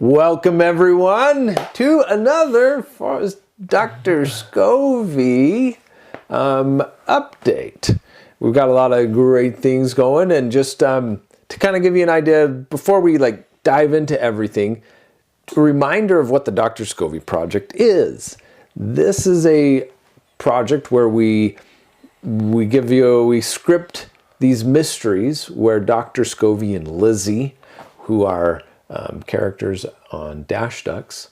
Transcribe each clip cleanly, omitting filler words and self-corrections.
Welcome everyone to another Dr. Scovy update. We've got a lot of great things going, and just to kind of give you an idea before we dive into everything, a reminder of what the Dr. Scovy project is. This is a project where we script these mysteries where Dr. Scovy and Lizzie, who are characters on Dash Ducks,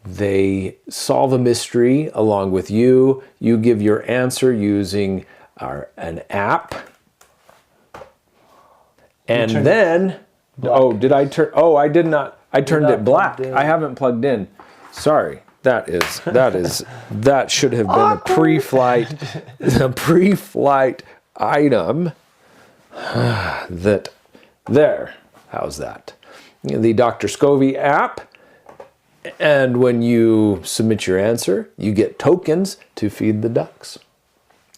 they solve a mystery along with you. You give your answer using an app. And then, I did not. I turned it black. I haven't plugged in. Sorry. That should have been a pre-flight item. How's that? The Dr. Scovy app, and when you submit your answer, you get tokens to feed the ducks.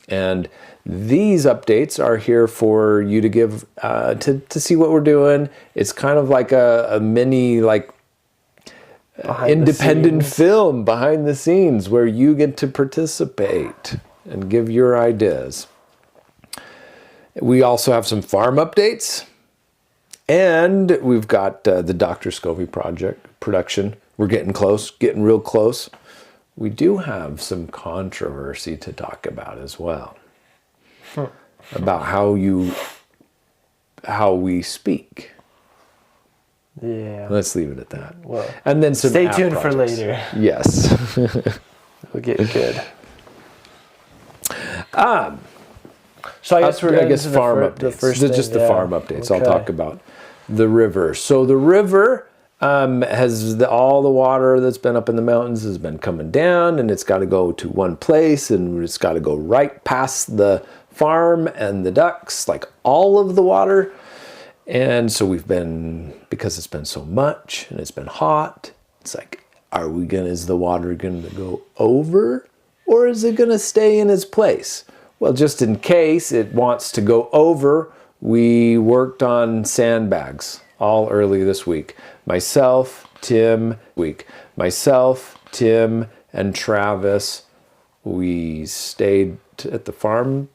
And these updates are here for you to give to see what we're doing. It's kind of like a mini independent film behind the scenes where you get to participate and give your ideas. We also have some farm updates. And we've got the Dr. Scovy production. We're getting close, getting real close. We do have some controversy to talk about as well. About how we speak. Yeah. Let's leave it at that. Well, and then some stay tuned for later. Yes. We'll get good. So I guess farm updates. Just the farm updates. Okay. I'll talk about the river. So the river has all the water that's been up in the mountains has been coming down, and it's got to go to one place, and it's got to go right past the farm and the ducks, like all of the water. And so because it's been so much and it's been hot, it's like, is the water going to go over, or is it going to stay in its place? Well, just in case it wants to go over, we worked on sandbags all early this week. Myself, Tim, and Travis, we stayed at the farm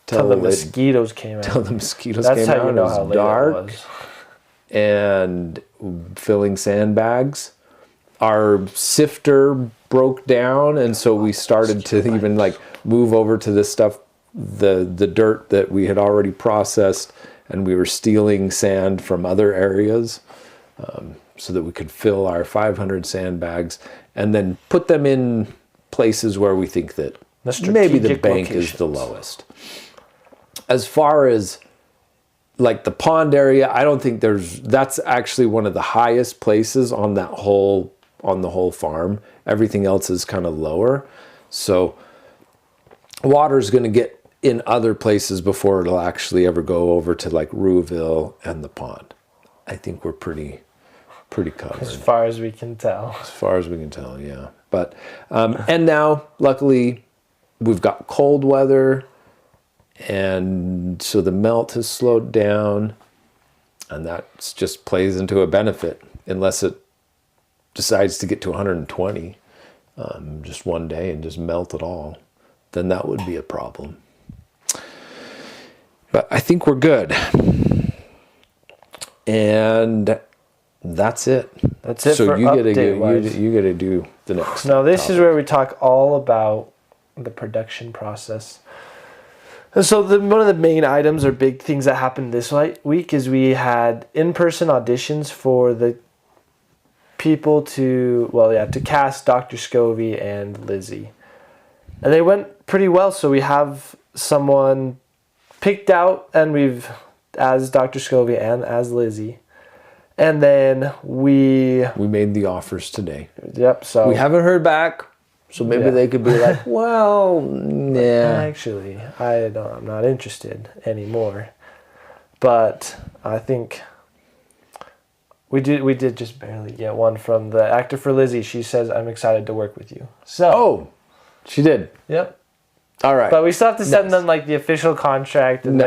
till the mosquitoes came out. That's how you know how late it was. And filling sandbags. Our sifter broke down, and so we started to even move over to this stuff, the dirt that we had already processed, and we were stealing sand from other areas so that we could fill our 500 sandbags and then put them in places where we think that maybe the bank is the lowest. As far as the pond area, I don't think that's actually one of the highest places on the whole farm. Everything else is kind of lower. So water's going to get in other places before it'll actually ever go over to Rouville and the pond. I think we're pretty covered. As far as we can tell. Yeah. But and now, luckily, we've got cold weather, and so the melt has slowed down, and that just plays into a benefit, unless it decides to get to 120 just one day and just melt it all. Then that would be a problem. But I think we're good. And that's it. That's it. So for you get to do the next. Now this is where we talk all about the production process. And so one of the main items or big things that happened this week is we had in-person auditions for the people to cast Dr. Scovy and Lizzie. And they went pretty well, so we have someone picked out, and as Dr. Scovy and as Lizzie. And then we made the offers today. Yep, so we haven't heard back, so maybe they could be like, well, yeah. Actually, I'm not interested anymore. But I think we did just barely get one from the actor for Lizzie. She says, "I'm excited to work with you." So she did. Yep. All right. But we still have to send them the official contract, and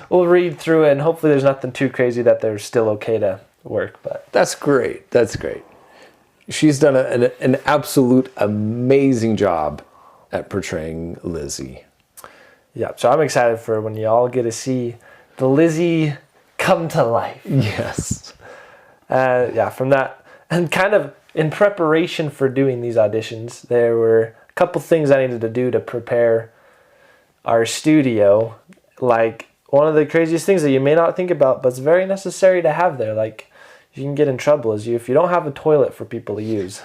we'll read through it, and hopefully there's nothing too crazy that they're still okay to work. But that's great. she's done an absolute amazing job at portraying Lizzie. Yeah, so I'm excited for when y'all get to see the Lizzie come to life. Yes. Yeah, from that, and kind of in preparation for doing these auditions, there were a couple things I needed to do to prepare our studio. Like, one of the craziest things that you may not think about, but it's very necessary to have there, like, you can get in trouble is if you don't have a toilet for people to use.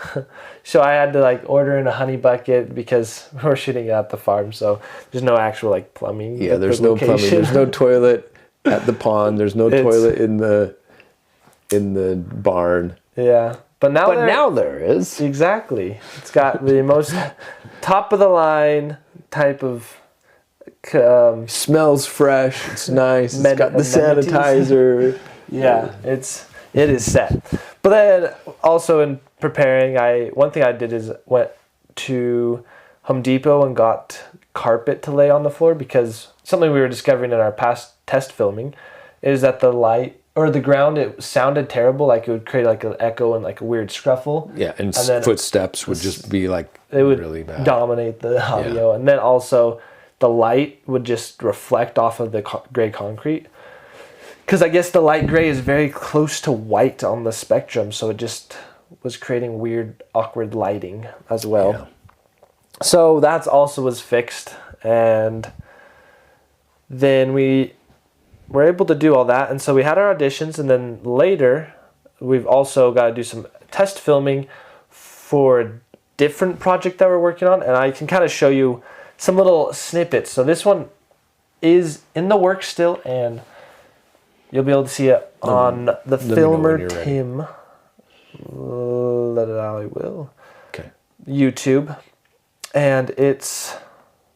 So I had to like order in a honey bucket because we're shooting at the farm, so there's no actual like plumbing. Yeah, there's no plumbing. There's no toilet at the pond. There's no toilet in the barn. Yeah, but now there is. Exactly. It's got the most top of the line type of. Smells fresh. It's nice. It's got the sanitizer. Yeah, it is set. But then also in preparing, one thing I did is went to Home Depot and got carpet to lay on the floor, because something we were discovering in our past test filming is that the light or the ground, it sounded terrible. Like, it would create like an echo and like a weird scruffle. Yeah, and then footsteps would just be like it would really bad. Dominate the audio. Yeah. And then also the light would just reflect off of the gray concrete. Because I guess the light gray is very close to white on the spectrum, so it just was creating weird, awkward lighting as well. Yeah. So that also was fixed, and then we were able to do all that. And so we had our auditions, and then later we've also got to do some test filming for a different project that we're working on, and I can kind of show you some little snippets. So this one is in the works still, and you'll be able to see it on the Filmer Tim. Let it out, I will. Okay. YouTube. And it's...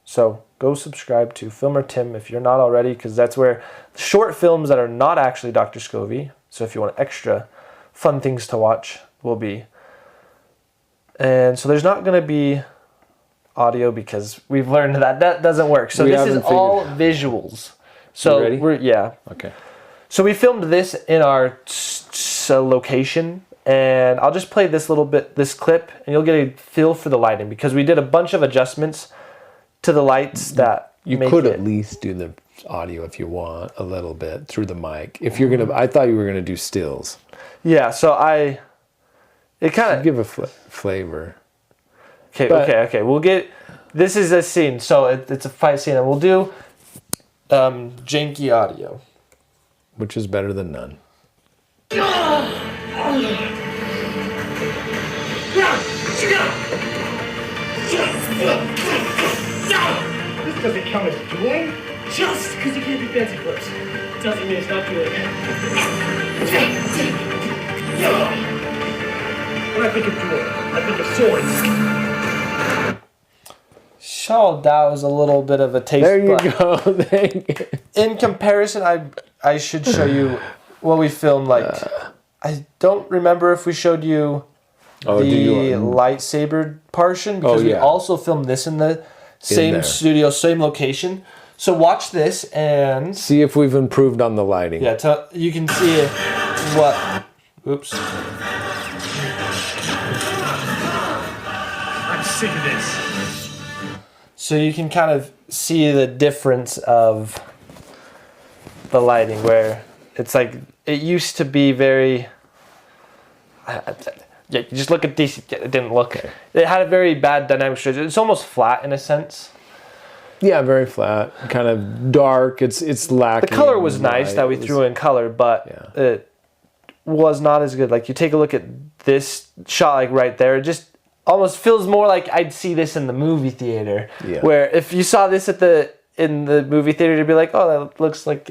So, go subscribe to Filmer Tim if you're not already, because that's where short films that are not actually Dr. Scovy, so if you want extra fun things to watch, will be. And so there's not going to be audio, because we've learned that doesn't work. So this is all visuals. So Okay. So we filmed this in our location, and I'll just play this clip, and you'll get a feel for the lighting, because we did a bunch of adjustments to the lights that you could at least do the audio if you want a little bit through the mic. If you're gonna, I thought you were gonna do stills. Yeah, so it kind of give a flavor. Okay. We'll get. This is a scene, so it's a fight scene, and we'll do janky audio. Which is better than none. This doesn't count as dueling. Just because you can't do fancy flips doesn't mean it's not dueling. When I think of dueling, I think of swords. So that was a little bit of a taste. There you go. Thank you. In comparison, I should show you what we filmed. Like, I don't remember if we showed you the lightsaber portion, because we also filmed this in the same studio, same location. So watch this and see if we've improved on the lighting. Yeah, you can see what. Oops. I'm sick of this. So you can kind of see the difference of the lighting, where it's like, it used to be very... Yeah, just look at this. It didn't look... It had a very bad dynamic range. It's almost flat in a sense. Yeah, very flat. Kind of dark. It's lacking. The color was nice that we threw in color, but it was not as good. Like, you take a look at this shot, like right there, it just almost feels more like I'd see this in the movie theater. Yeah. Where if you saw this in the movie theater, you'd be like, oh, that looks like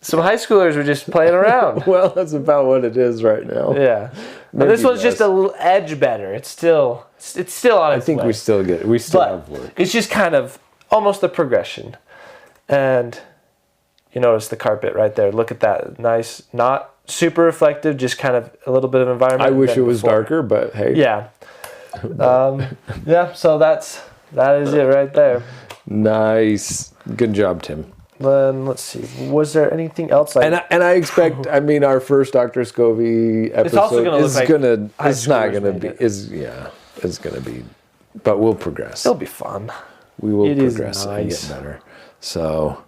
some high schoolers were just playing around. Well, that's about what it is right now. Yeah. But this one's just a little edge better. It's still on its way. I think we still have work. It's just kind of almost a progression. And you notice the carpet right there. Look at that. Nice, not super reflective, just kind of a little bit of environment. I wish it was darker, but hey. Yeah. Yeah, so that is it right there. Nice. Good job, Tim. Then let's see. Was there anything else? And I expect. I mean, our first Dr. Scovy episode also gonna is look like gonna. high It's not schoolers gonna made be. it. It's gonna be. But we'll progress. It'll be fun. We will It is progress and nice. get better. So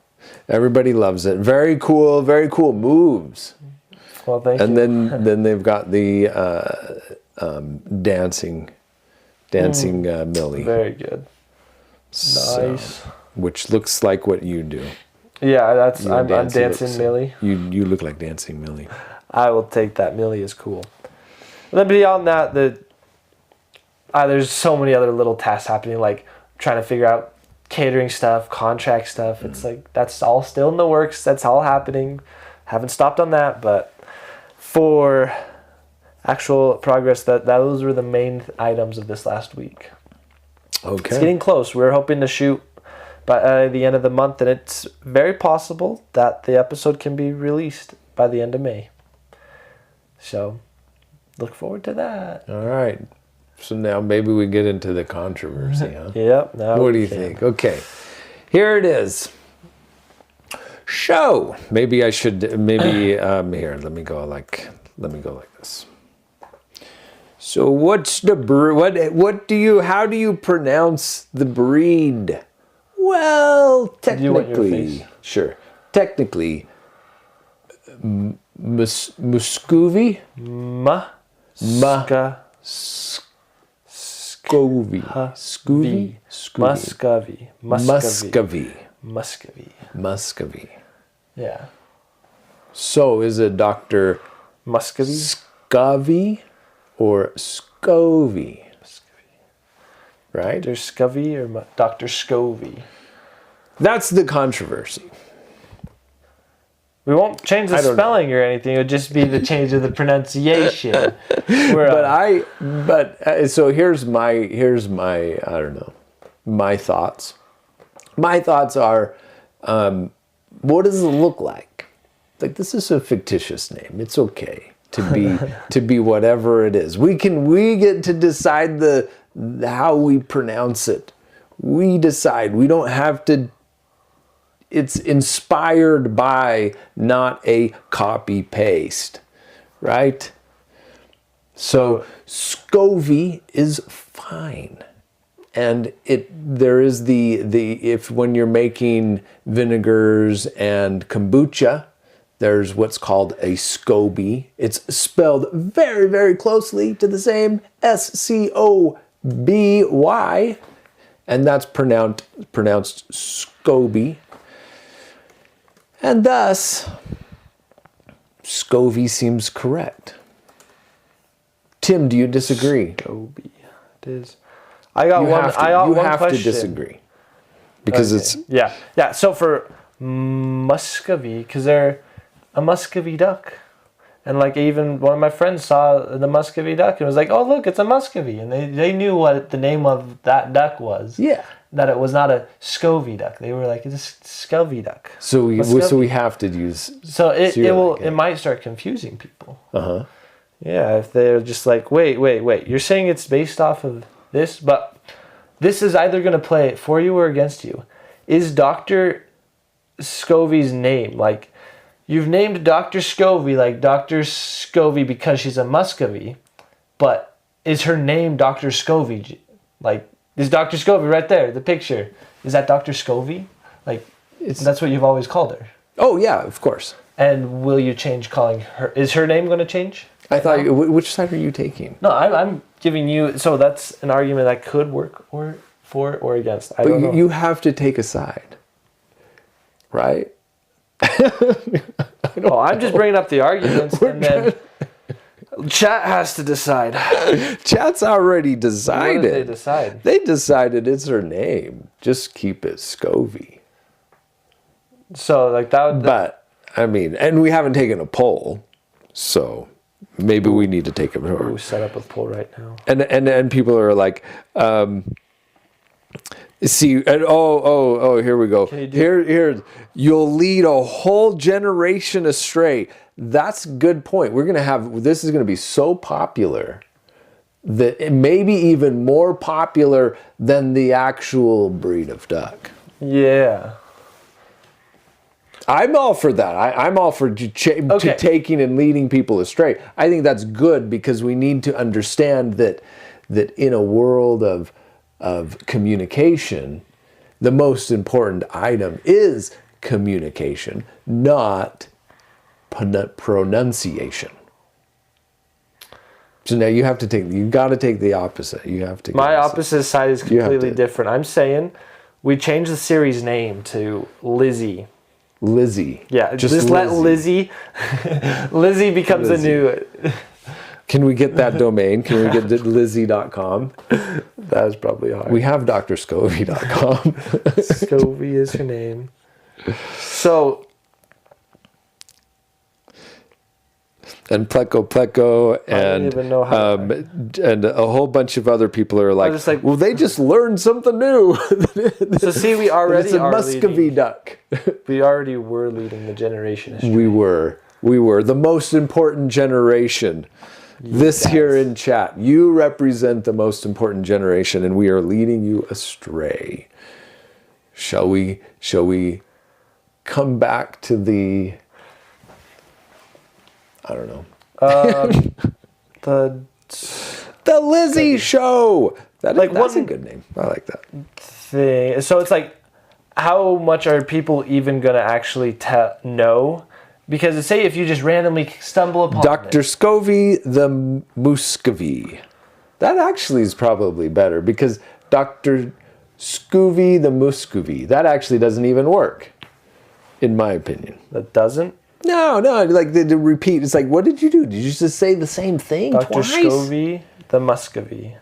everybody loves it. Very cool. Very cool moves. Well, thank And you. then they've got the dancing Millie. Very good. So, Nice. which looks like what you do. Yeah, that's Your I'm dancing looks- Millie. You look like dancing Millie. I will take that. Millie is cool. And then beyond that, there's so many other little tasks happening, like trying to figure out catering stuff, contract stuff. It's like that's all still in the works. That's all happening. Haven't stopped on that, but for actual progress, those were the main items of this last week. Okay. It's getting close. We're hoping to shoot by the end of the month, and it's very possible that the episode can be released by the end of May. So, look forward to that. All right. So now maybe we get into the controversy, huh? Yep. Now What do we you can. think? Okay. Here it is. Show. Maybe I should here, let me go like this. So what's the how do you pronounce the breed? Well, Do you want your technically, face? sure. Technically, Muscovy, Muscovy. Scovy, Muscovy. Muscovy, Muscovy. Yeah. So is it Dr. Muscovy. Scovy or Scovy? Right? Dr. Scovy or Dr. Scovy? That's the controversy. We won't change the I don't know. spelling or anything. It would just be the change of the pronunciation. So here's my I don't know, my thoughts. My thoughts are, what does it look like? Like, this is a fictitious name. It's okay to be whatever it is. We get to decide how we pronounce it. We decide. We don't have to. It's inspired by, not a copy paste, right? So Scovy is fine. And there is if when you're making vinegars and kombucha, there's what's called a SCOBY. It's spelled very, very closely to the same SCOBY, and that's pronounced SCOBY. And thus, Scovy seems correct. Tim, do you disagree? Scovy. It is. I got You one. have to, I got you one have question. to disagree. Because Okay. Yeah. So for Muscovy, because they're a Muscovy duck, and like even one of my friends saw the Muscovy duck and was like, "Oh, look, it's a Muscovy," and they knew what the name of that duck was. yeah. That it was not a Scovy duck. They were like, "It's a Scovy duck." So Muscovy. we have to use. So it you're will like, it might start confusing people. Uh-huh. Yeah, if they're just like, wait, you're saying it's based off of this, but this is either going to play for you or against you. Is Dr. Scovy's name, like, you've named Dr. Scovy like Dr. Scovy because she's a Muscovy, but is her name Dr. Scovy? Like, is Dr. Scovy right there, the picture? Is that Dr. Scovy? Like, that's what you've always called her. Oh, yeah, of course. And will you change calling her? Is her name going to change? I thought, which side are you taking? No, I'm giving you. So that's an argument that could work or for or against. I don't know. You have to take a side, right? I'm just bringing up the arguments, and then chat has to decide. Chat's already What decided. did they decide? They decided it's her name. Just keep it Scovy. So like that would. But I mean, and we haven't taken a poll, so maybe we need to take a Ooh, poll. set up a poll right now. And people are like, see, and here we go. you do- Here, you'll lead a whole generation astray. That's a good point. This is gonna be so popular that it may be even more popular than the actual breed of duck. Yeah. I'm all for that. I'm all for to taking and leading people astray. I think that's good because we need to understand that in a world of communication, the most important item is communication, not pronunciation. So now you got to take the opposite. You have to. My opposite side is completely different. I'm saying we change the series name to Lizzie. Lizzie. Yeah, just let Lizzie. Lizzie becomes a new. Can we get that domain? Can we get Lizzie.com? That is probably hard. We have drscovy.com. Scovy is her name. So. And Pleco and even know how and a whole bunch of other people are like, well, they just learned something new. So see, we already it's a Muscovy duck. We already were leading the generation astray. We were the most important generation. This here in chat, you represent the most important generation, and we are leading you astray. Shall we come back to the? I don't know. The Lizzie Show. That's a good name. I like that thing. So it's like, how much are people even going to actually know? Because say if you just randomly stumble upon Dr. Scovy the Muscovy. That actually is probably better because Dr. Scovy the Muscovy. That actually doesn't even work, in my opinion. That doesn't? No, like the repeat. It's like, what did you do? Did you just say the same thing Dr. twice? Scovy the Muscovy.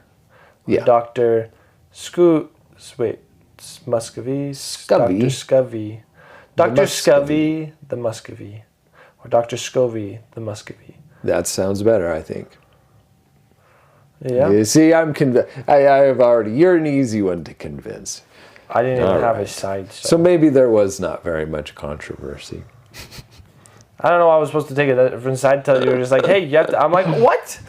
Yeah. Dr. Muscovy. Scovy. Dr. Scovy. Dr. Scovy the Muscovy. Or Dr. Scovy the Muscovy. That sounds better, I think. Yeah. You see, I'm convinced. I have already. You're an easy one to convince. I didn't even have a side. So maybe there was not very much controversy. I don't know. I was supposed to take a different side until you were just like, "Hey, you have to." I'm like, "What?"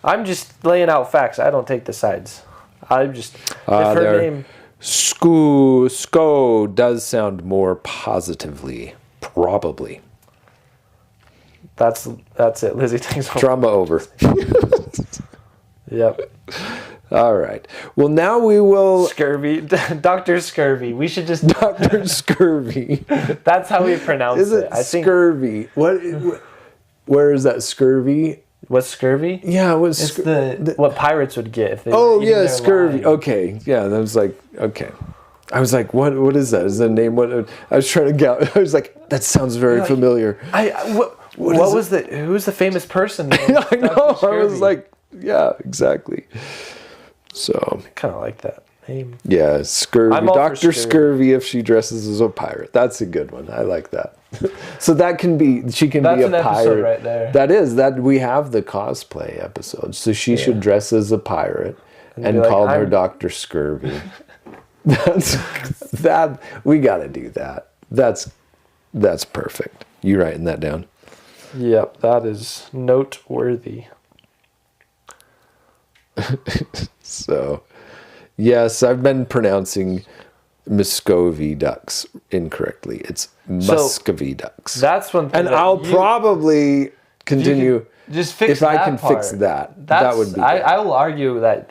I'm just laying out facts. I don't take the sides. I'm just if her name Sco does sound more positively, probably. That's it. Lizzie takes over. Drama over. Yep. All right. Well, now we will. Scurvy. Dr. Scurvy. We should just. Dr. Scurvy. That's how we pronounce it. I think scurvy. What? Where is that scurvy? What's scurvy? Yeah, it's what pirates would get if they. Oh were eating scurvy. Line. Okay, yeah, that was like okay. I was like, what is that? Is that a name? What? I was trying to get. I was like, that sounds very familiar. Who's the famous person? I know. I was like, yeah, exactly. So I kind of like that name. Yeah, Scurvy. Dr. Scurvy if she dresses as a pirate. That's a good one. I like that. So that can be, she can That's be a an pirate. episode right there. That we have the cosplay episode. So she should dress as a pirate and call her Dr. Scurvy. We got to do that. That's perfect. You writing that down? Yep, that is noteworthy. So, yes, I've been pronouncing Muscovy ducks incorrectly. It's Muscovy ducks. That's one thing. And I'll probably continue. Just fix if that I can part. fix that. That would be. I will argue that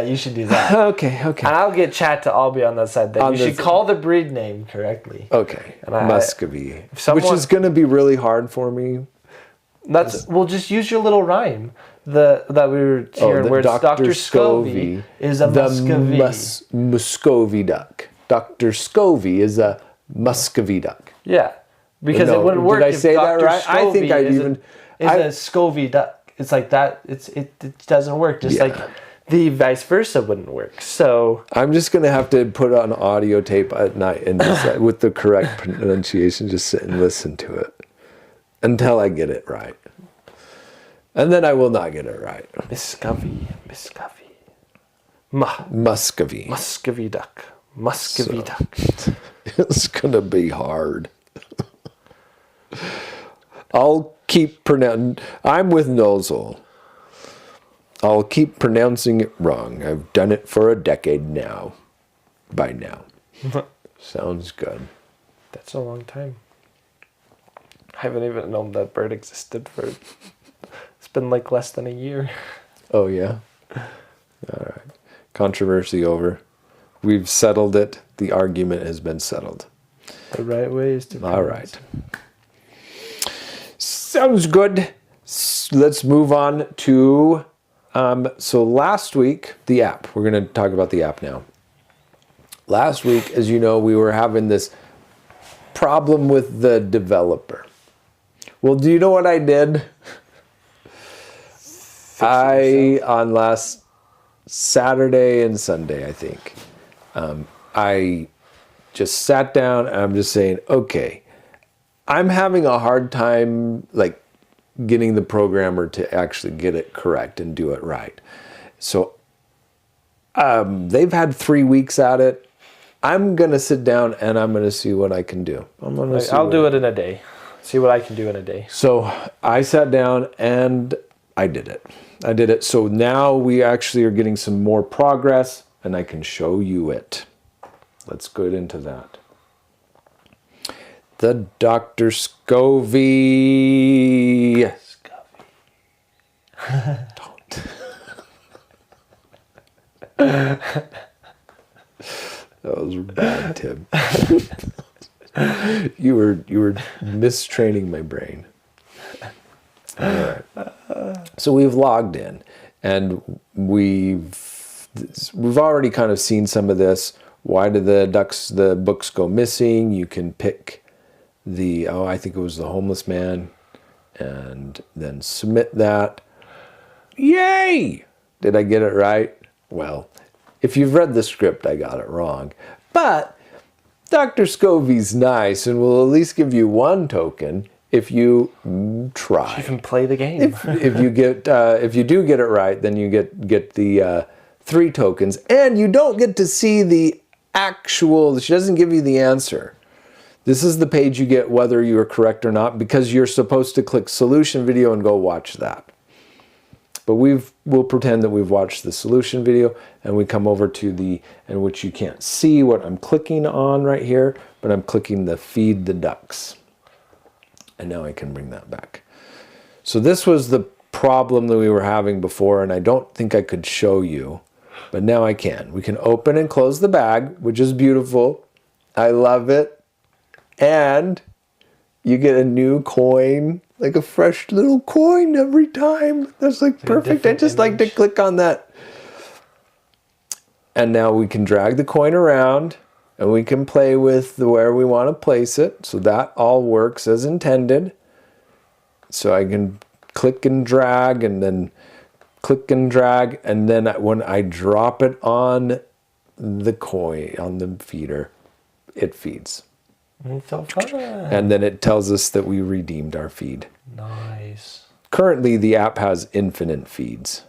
you should do that. Okay. And I'll get chat to all be on that side. That you should call the breed name correctly. Okay. Muscovy, which is going to be really hard for me. We'll just use your little rhyme. That we were hearing where it's Dr. Scovy is a Muscovy. Muscovy duck. Dr. Scovy is a Muscovy duck. Yeah, because it wouldn't work. Did I say that right? I think I even. It's a Scovy duck. It's like that. It doesn't work. Just like the vice versa wouldn't work. So I'm just gonna have to put on audio tape at night and just, with the correct pronunciation, just sit and listen to it until I get it right. And then I will not get it right. Muscovy. Muscovy duck. Muscovy duck. It's gonna be hard. I'll keep pronouncing. I'm with Nozol. I'll keep pronouncing it wrong. I've done it for a decade now. By now. Sounds good. That's a long time. haven't even known that bird existed for. It's been like less than a year. Oh yeah. All right. Controversy over. We've settled it. The argument has been settled. The right way is to. All right. Sounds good. Let's move on to. So last week, the app. We're going to talk about the app now. Last week, as you know, we were having this problem with the developer. Well, do you know what I did? On last Saturday and Sunday, I think, I just sat down and I'm just saying, okay, I'm having a hard time like getting the programmer to actually get it correct and do it right. So they've had 3 weeks at it. I'm going to sit down and I'm going to see what I can do. I'll do it in a day. See what I can do in a day. So I sat down and I did it. So now we actually are getting some more progress and I can show you it. Let's get into that. The Dr. Scovy. Don't. That was bad, Tim. You were mistraining my brain. All right. So we've logged in, and we've already kind of seen some of this. Why do the books go missing? You can pick I think it was the homeless man, and then submit that. Yay! Did I get it right? Well, if you've read the script, I got it wrong. But Dr. Scovy's nice and will at least give you 1 token if you try. You can play the game. If you do get it right, then you get the 3 tokens, and you don't get to see the actual. She doesn't give you the answer. This is the page you get whether you are correct or not, because you're supposed to click solution video and go watch that. But we'll pretend that we've watched the solution video, and we come over to in which you can't see what I'm clicking on right here, but I'm clicking the feed the ducks. And now I can bring that back. So this was the problem that we were having before, and I don't think I could show you, but now I can. We can open and close the bag, which is beautiful. I love it. And you get a new coin, like a fresh little coin every time. That's like perfect. I just like to click on that. And now we can drag the coin around and we can play with where we want to place it. So that all works as intended. So I can click and drag and then click and drag. And then when I drop it on the coin, on the feeder, it feeds. It's so fun. And then it tells us that we redeemed our feed. Nice. Currently, the app has infinite feeds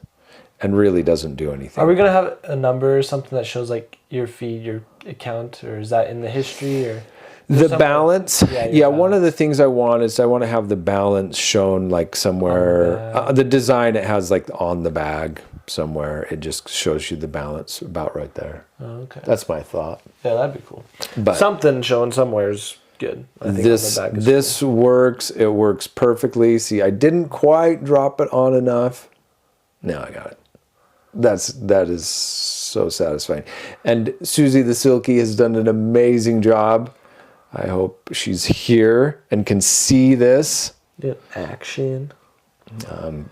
and really doesn't do anything. Are we going to have a number or something that shows like your feed, your account, or is that in the history or the balance? Yeah, balance. One of the things I want to have the balance shown like somewhere. The design, it has like on the bag somewhere. It just shows you the balance about right there. Oh, okay. That's my thought. Yeah, that'd be cool. But something shown somewhere is good. I think this works. It works perfectly. See, I didn't quite drop it on enough. Now I got it. That is so satisfying. And Susie the Silky has done an amazing job. I hope she's here and can see this. Yeah, action.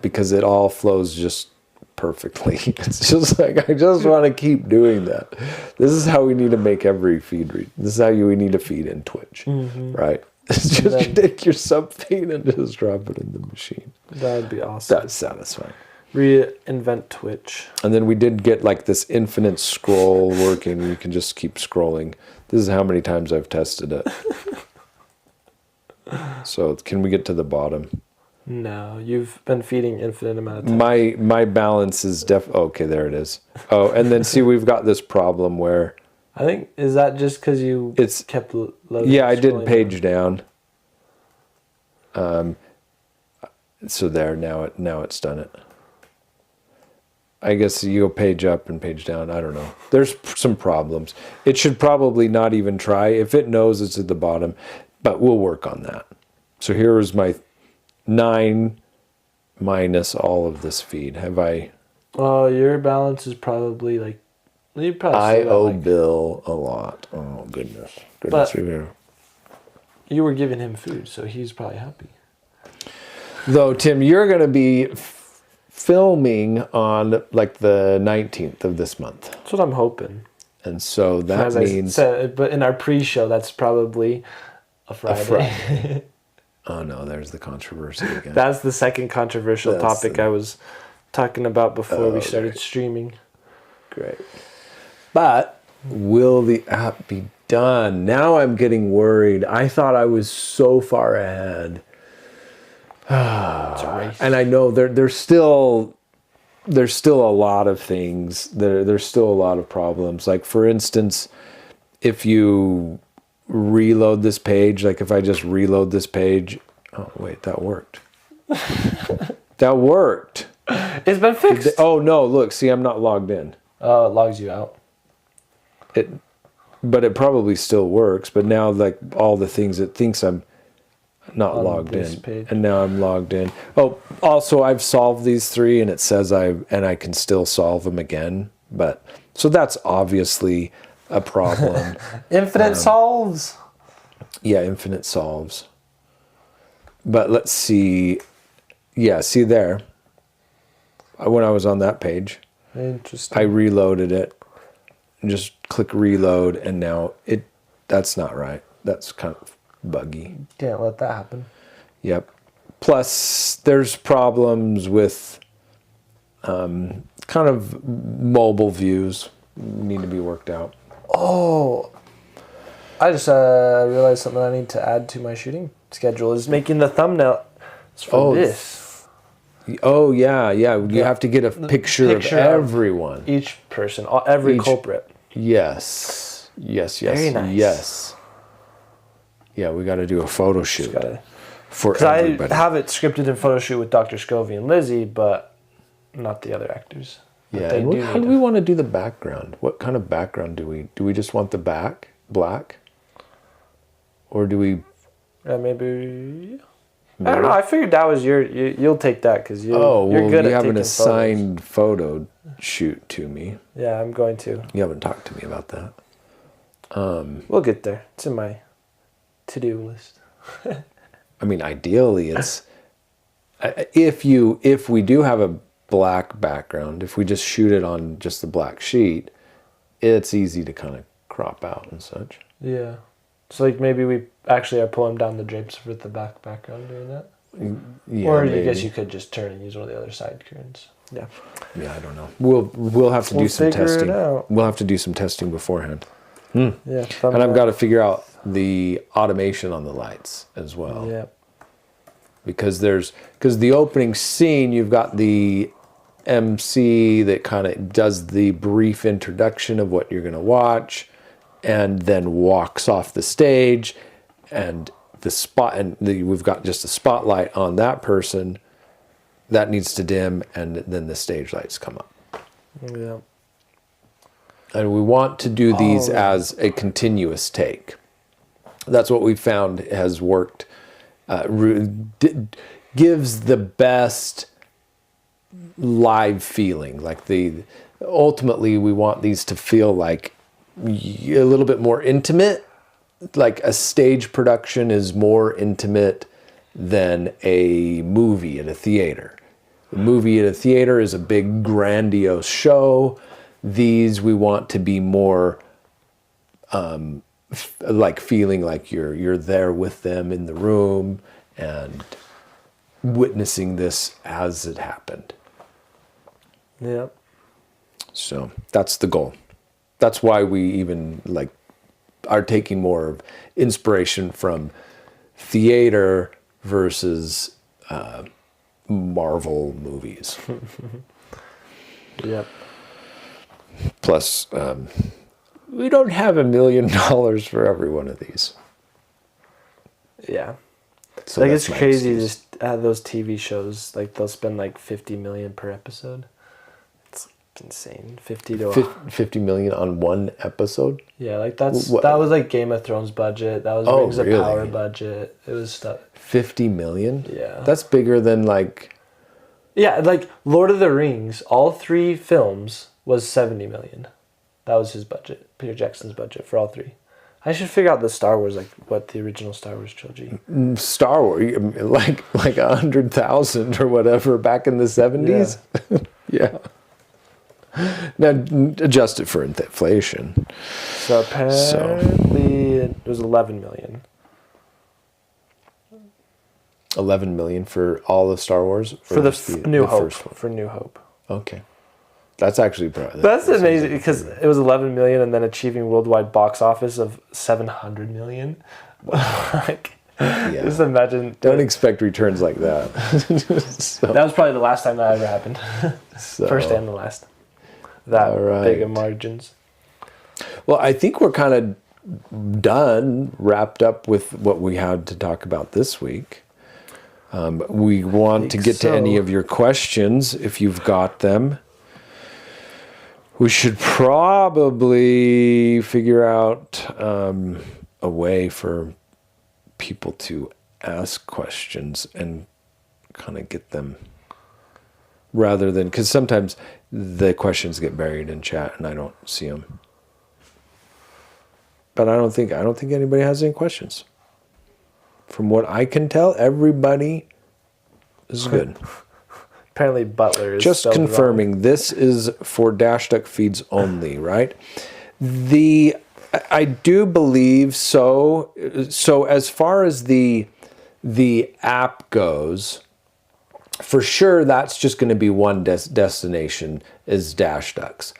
Because it all flows just perfectly. It's just like, I just want to keep doing that. This is how we need to make every feed read. This is how we need to feed in Twitch, right? It's just you take your sub feed and just drop it in the machine. That would be awesome. That's satisfying. Reinvent Twitch. And then we did get like this infinite scroll working. You can just keep scrolling. This is how many times I've tested it. So can we get to the bottom? No, you've been feeding infinite amount of time. My balance is okay, there it is. Oh, and then see, we've got this problem where I think, is that just because you kept loading? Yeah, I did page down. So there, now it's done it. I guess you go page up and page down. I don't know. There's some problems. It should probably not even try. If it knows it's at the bottom, but we'll work on that. So here is my 9 minus all of this feed. Have I? Oh, your balance is probably like. You probably I still got, owe like, Bill a lot. Oh goodness. But- Goodness. You were giving him food, so he's probably happy. Though, Tim, you're going to be filming on like the 19th of this month. That's what I'm hoping. And so that As means... I said, but in our pre-show, that's probably a Friday. Friday. Oh no, there's the controversy again. That's the second controversial That's topic I was talking about before we started great. streaming. Great. But will the app be done? Now I'm getting worried. I thought I was so far ahead. It's a race. And I know there's still a lot of things. There's still a lot of problems. Like, for instance, if you reload this page, like if I just reload this page, oh wait, that worked. That worked. It's been fixed. Oh no, look, see, I'm not logged in. Oh, it logs you out. But it probably still works. But now, like, all the things it thinks I'm not On logged this in, page. and now I'm logged in. Oh, also I've solved these 3, and it says I can still solve them again. But so that's obviously a problem. Infinite solves. Yeah, infinite solves. But let's see. Yeah, see there. When I was on that page, Interesting. I reloaded it. Just click reload, and now that's not right. That's kind of buggy. Can't let that happen. Yep. Plus, there's problems with kind of mobile views need to be worked out. Oh, I just realized something I need to add to my shooting schedule is making the thumbnail for this. Oh, yeah. You have to get a picture of everyone. Each person, every culprit. Yes. Very nice. Yes. Yeah, we got to do a photo shoot for Because everybody. I have it scripted in photo shoot with Dr. Scovy and Lizzie, but not the other actors. But Yeah, they do how do we want to do the background? What kind of background do we? Do we just want the back black? Or do we... maybe... I don't know. I figured that was you'll take that because you're good you at have an taking assigned photo shoot to me. Yeah, I'm going to. You haven't talked to me about that. We'll get there. It's in my to-do list. I mean, ideally, it's if we do have a black background, if we just shoot it on just the black sheet, it's easy to kind of crop out and such. Yeah. So like maybe we actually are pulling down the drapes with the background doing that. Yeah, Or maybe. I guess you could just turn and use one of the other side curtains. Yeah. Yeah, I don't know. We'll have to do some figure it testing. out. We'll have to do some testing beforehand. Yeah. And I've got to figure out the automation on the lights as well. Yeah. Because the opening scene, you've got the MC that kind of does the brief introduction of what you're going to watch, and then walks off the stage, and we've got just a spotlight on that person that needs to dim, and then the stage lights come up. Yeah. And we want to do these as a continuous take. That's what we found has worked. Gives the best live feeling. Like ultimately, we want these to feel like a little bit more intimate. Like a stage production is more intimate than a movie at a theater. A movie at a theater is a big grandiose show. These we want to be more like feeling like you're there with them in the room and witnessing this as it happened. Yeah. So that's the goal. That's why we even are taking more of inspiration from theater versus Marvel movies. Yep. Plus, we don't have $1 million for every one of these. Yeah. So It's that's my crazy excuse. just those TV shows, they'll spend $50 million per episode. insane. 50 to 50 million on one episode? Yeah, like that was like Game of Thrones budget. That was Rings of Power budget. It was stuff. 50 million? Yeah. That's bigger than like... Yeah, like Lord of the Rings, all 3 films was 70 million. That was his budget. Peter Jackson's budget for all 3. I should figure out the Star Wars, like what the original Star Wars trilogy. Star Wars, like 100,000 or whatever back in the 70s. Yeah. Now adjust it for inflation. So apparently it was 11 million. 11 million for all of Star Wars? For the New Hope. For New Hope. Okay. That's actually... That's amazing because it was 11 million and then achieving worldwide box office of 700 million. Like, just imagine... Don't expect returns like that. That was probably the last time that ever happened. First and the last. That big of margins. Well, I think we're kind of done, wrapped up with what we had to talk about this week. We want to get to any of your questions if you've got them. We should probably figure out a way for people to ask questions and kind of get them rather than... Because sometimes the questions get buried in chat and I don't see them. But I don't think anybody has any questions. From what I can tell, everybody is good. Apparently Butler is just confirming wrong. This is for Dash Duck feeds only, right? I do believe so. So as far as the app goes, for sure that's just going to be one destination is Dash Ducks.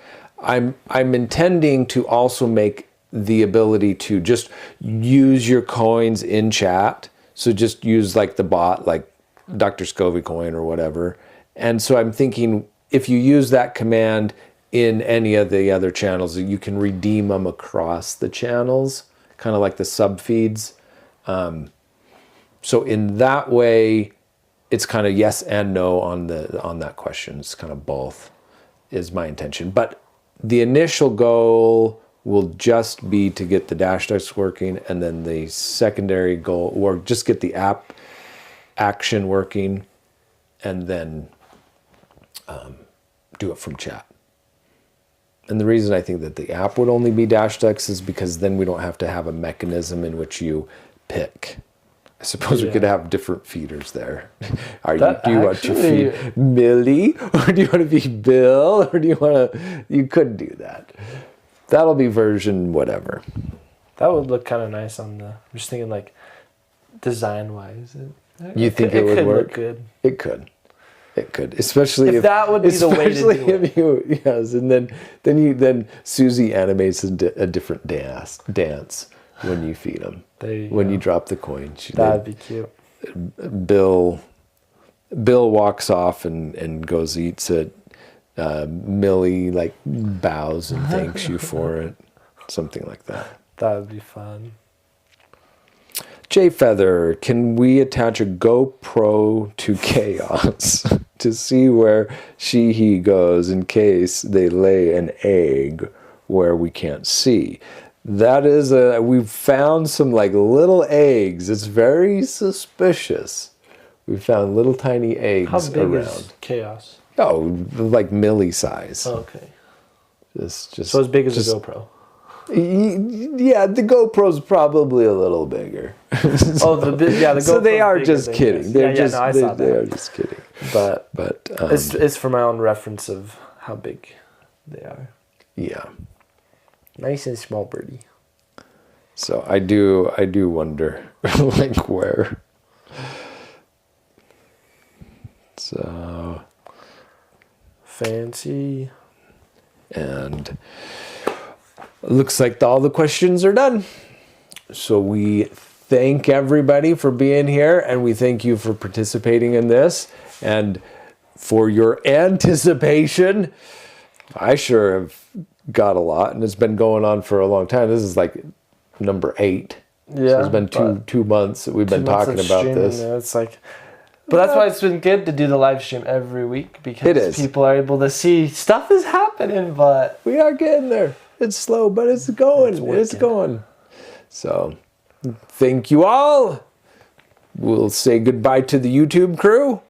I'm intending to also make the ability to just use your coins in chat. So just use like the bot, like Dr. Scovy coin or whatever. And so I'm thinking if you use that command in any of the other channels, you can redeem them across the channels, kind of like the sub feeds. So in that way, it's kind of yes and no on that question. It's kind of both is my intention. But the initial goal will just be to get the Dash Ducks working, and then the secondary goal, or just get the app action working, and then do it from chat. And the reason I think that the app would only be Dash Ducks is because then we don't have to have a mechanism in which you pick. I suppose we could have different feeders there. Do you want to feed Millie, or do you want to feed Bill, or do you want to... You could do that. That'll be version whatever. That would look kind of nice on the... I'm just thinking like design-wise. You think it would work? Look good. It could. It could, especially if that would be the way to do it. Yes, and then Susie animates a different dance when you feed them. When you drop the coin, that'd be cute. Bill walks off and goes eats it. Millie like bows and thanks you for it, something like that. That would be fun. Jay Feather, can we attach a GoPro to Chaos to see where he goes in case they lay an egg where we can't see? That is we've found some like little eggs. It's very suspicious. We found little tiny eggs around. How big is Chaos? Oh, like Millie size. Oh, okay. Just so as big as a GoPro. Yeah, the GoPro's probably a little bigger. The GoPro. So they are just kidding. They are just kidding. But it's for my own reference of how big they are. Yeah. Nice and small birdie. So I do wonder like where. So fancy. And looks like all the questions are done. So we thank everybody for being here, and we thank you for participating in this and for your anticipation. I sure have got a lot, and it's been going on for a long time. This is like number 8. Yeah, so it's been two months that we've been talking about this. It's like But that's why it's been good to do the live stream every week, because It is. people are able to see stuff is happening, but We are getting there. It's slow, but it's going. It's going. So, thank you all. We'll say goodbye to the YouTube crew.